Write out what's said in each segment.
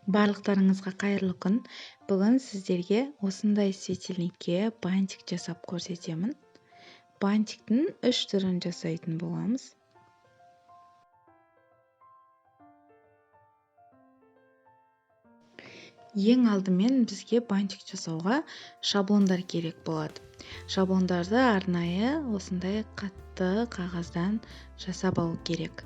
Барлықтарыңызға қайырлы күн. Бүгін сіздерге осындай светильникке бантик жасап көрсетемін. Бантиктің 3 түрін жасайтын боламыз. Ең алдымен бізге бантик жасауға шаблондар керек болады. Шаблондарды арнайы осындай қатты қағаздан жасап алу керек.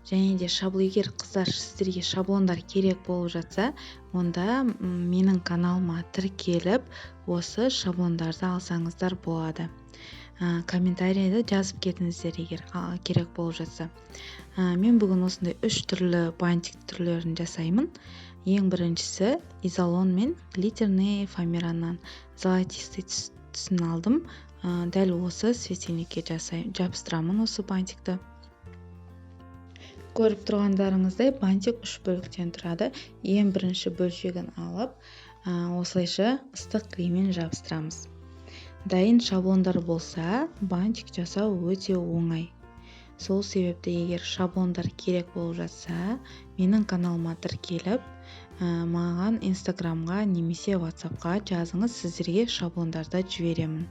Және де егер қыздар сіздерге шаблондар керек болып жатса, онда менің каналыма тіркеліп, осы шаблондарды алсаңыздар болады. Комментарийді жазып кетіңіздер, егер керек болып жатса. Мен бүгін осындай 3 түрлі бантик түрлерін жасаймын. Ең біріншісі изолон мен глиттерный фоамираннан золотистый түсін алдым. Дәл осы светильникке жабыстырамын осы бантикті. Көріп тұрғандарыңыздай бантик 3 бөліктен тұрады. Ең бірінші бөлшегін алып, осылайша ыстық клеймен жабыстырамыз. Дайын шаблондар болса, бантик жасау өте оңай. Сол себепті егер шаблондар керек болып жатса, менің каналыма тіркеліп, маған инстаграмға немесе ватсапқа жазыңыз, сіздерге шаблондарды жіберемін.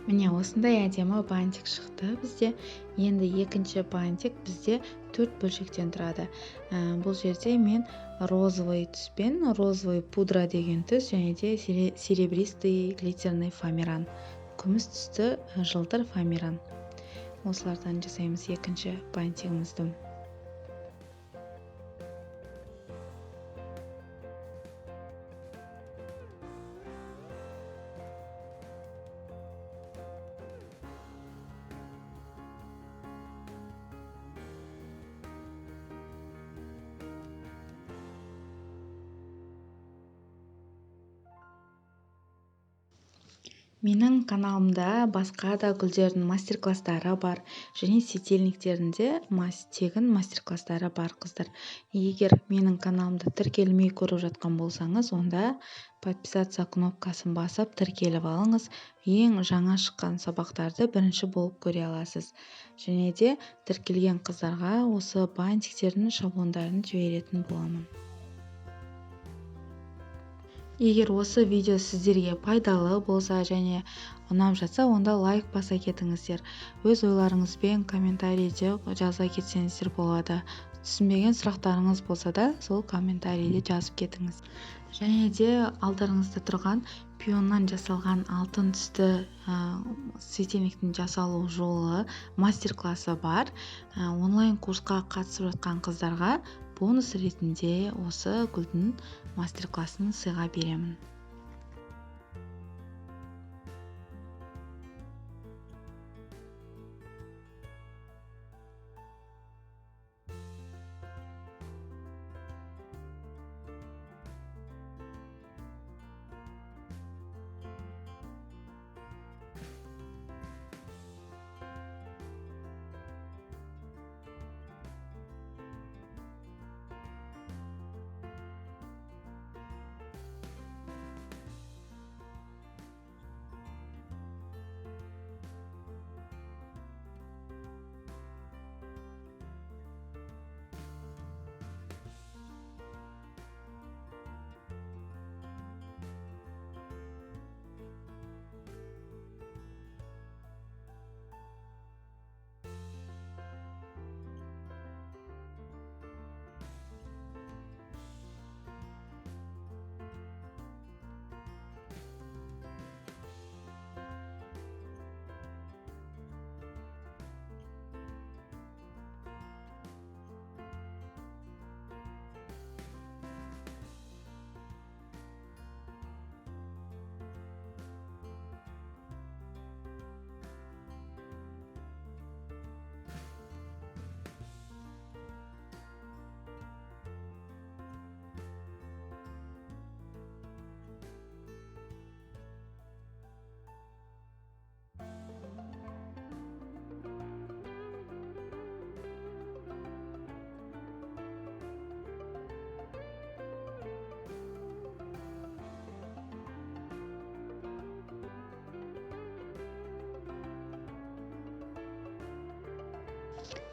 Міне осындай әдемі бантик шықты бізде. Енді екінші бантик бізде 4 бөлшектен тұрады. Бұл жерде мен розовый түспен, розовый пудра деген түс, және де серебристый глиттерный фоамиран, күміс түсті жылтыр фоамиран. Осылардан жасаймыз екінші бантигімізді. Менің каналымда басқа да гүлдердің мастер-класстары бар, және светильниктердің де тегін мастер-класстары бар, қыздар. Егер менің каналымда тіркелмей көріп жатқан болсаңыз, онда подписаться кнопкасын басып тіркеліп алыңыз. Ең жаңа шыққан сабақтарды бірінші болып көре аласыз. Және де тіркелген қыздарға осы бантиктердің шаблондарын жіберетін боламын. Егер осы видео сіздерге пайдалы болса және ұнап жатса, онда лайк баса кетіңіздер. Өз ойларыңызбен комментарийде жаза кетсеңіздер болады. Түсінбеген сұрақтарыңыз болса да, сол комментарийде жазып кетіңіз. Және де алдарыңызда тұрған пионнан жасалған алтын түсті светильниктің жасалу жолы мастер-классы бар. Онлайн курсқа қатысып жатқан қыздарға бонус ретінде осы гүлдің мастер-классын сыйға беремін.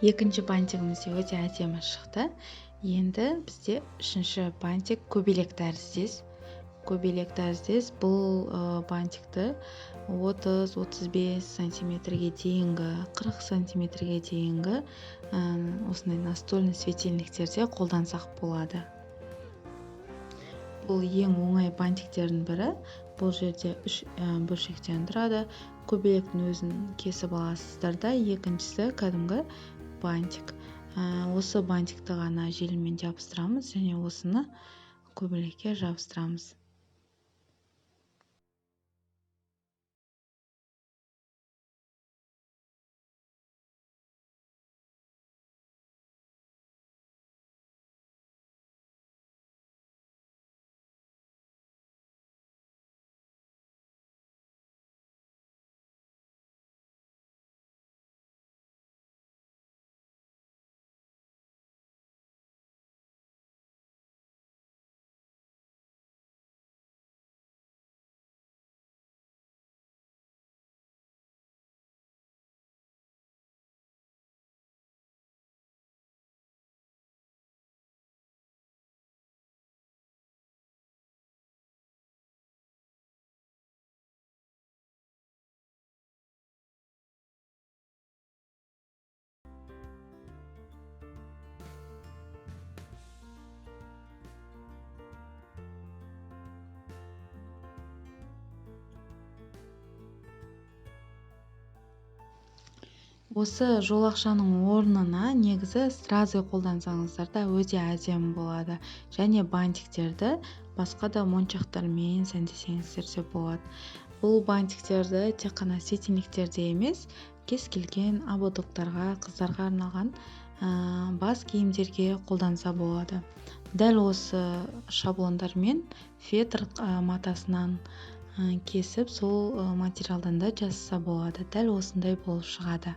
Екінші бантигіміз де өте әдемі шықты. Енді бізде үшінші бантик көбелек тәріздес. Көбелек тәріздес бұл бантикті 30-35 сантиметрге дейінгі, 40 сантиметрге дейінгі осындай настольный светильниктерде қолдансақ болады. Бұл ең оңай бантиктердің бірі. Бұл жерде 3 бөлшектен тұрады. Көбелектің өзін кесіп аласыздар да, екіншісі кәдімгі бантик. Осы бантикті ғана желіммен жабыстырамыз және осыны көбелекке жабыстырамыз. Осы жолақшаның орнына негізі стразы қолдансаңыздар да өте әдемі болады. Және бантиктерді басқа да моншақтармен сәндесеңіздер де болады. Бұл бантиктерді тек қана светильниктерде емес, кез келген абодоктарға, қыздарға арналған бас киімдерге қолданса болады. Дәл осы шаблондармен фетр матасынан кесіп, сол материалдан да жасаса болады. Дәл осындай болып шығады.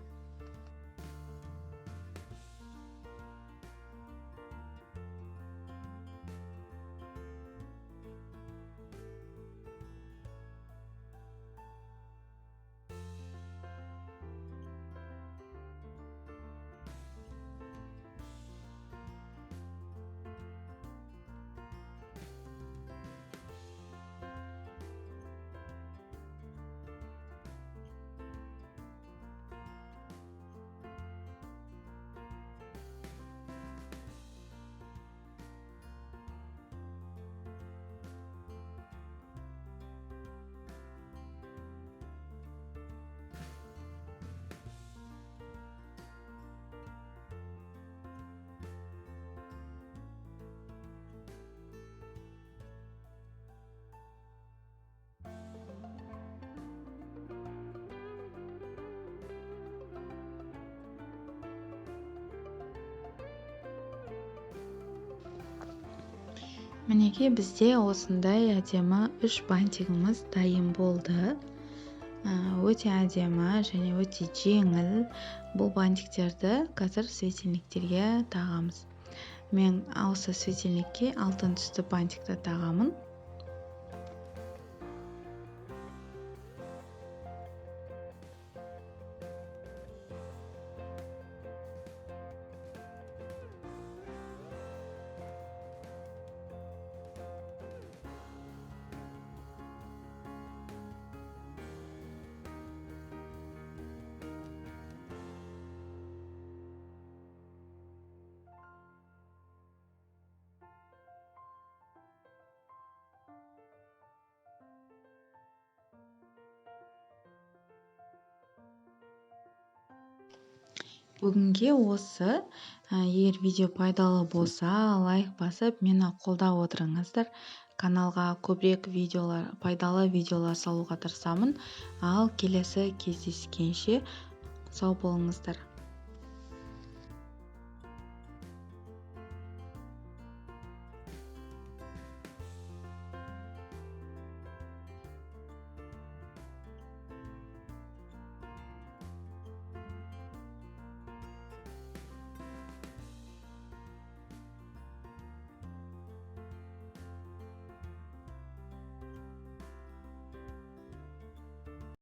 Мінекей бізде осындай әдемі 3 бантигіміз дайын болды. Өте әдемі және өте жеңіл. Бұл бантиктерді қазір светильниктерге тағамыз. Мен осы светильникке алтын түсті бантикті тағамын. Бүгінге осы. Егер видео пайдалы болса, лайк басып, мені қолдап отырыңыздар. Каналға көбірек пайдалы видеолар салуға тырысамын. Ал келесі кездескенше сау болыңыздар.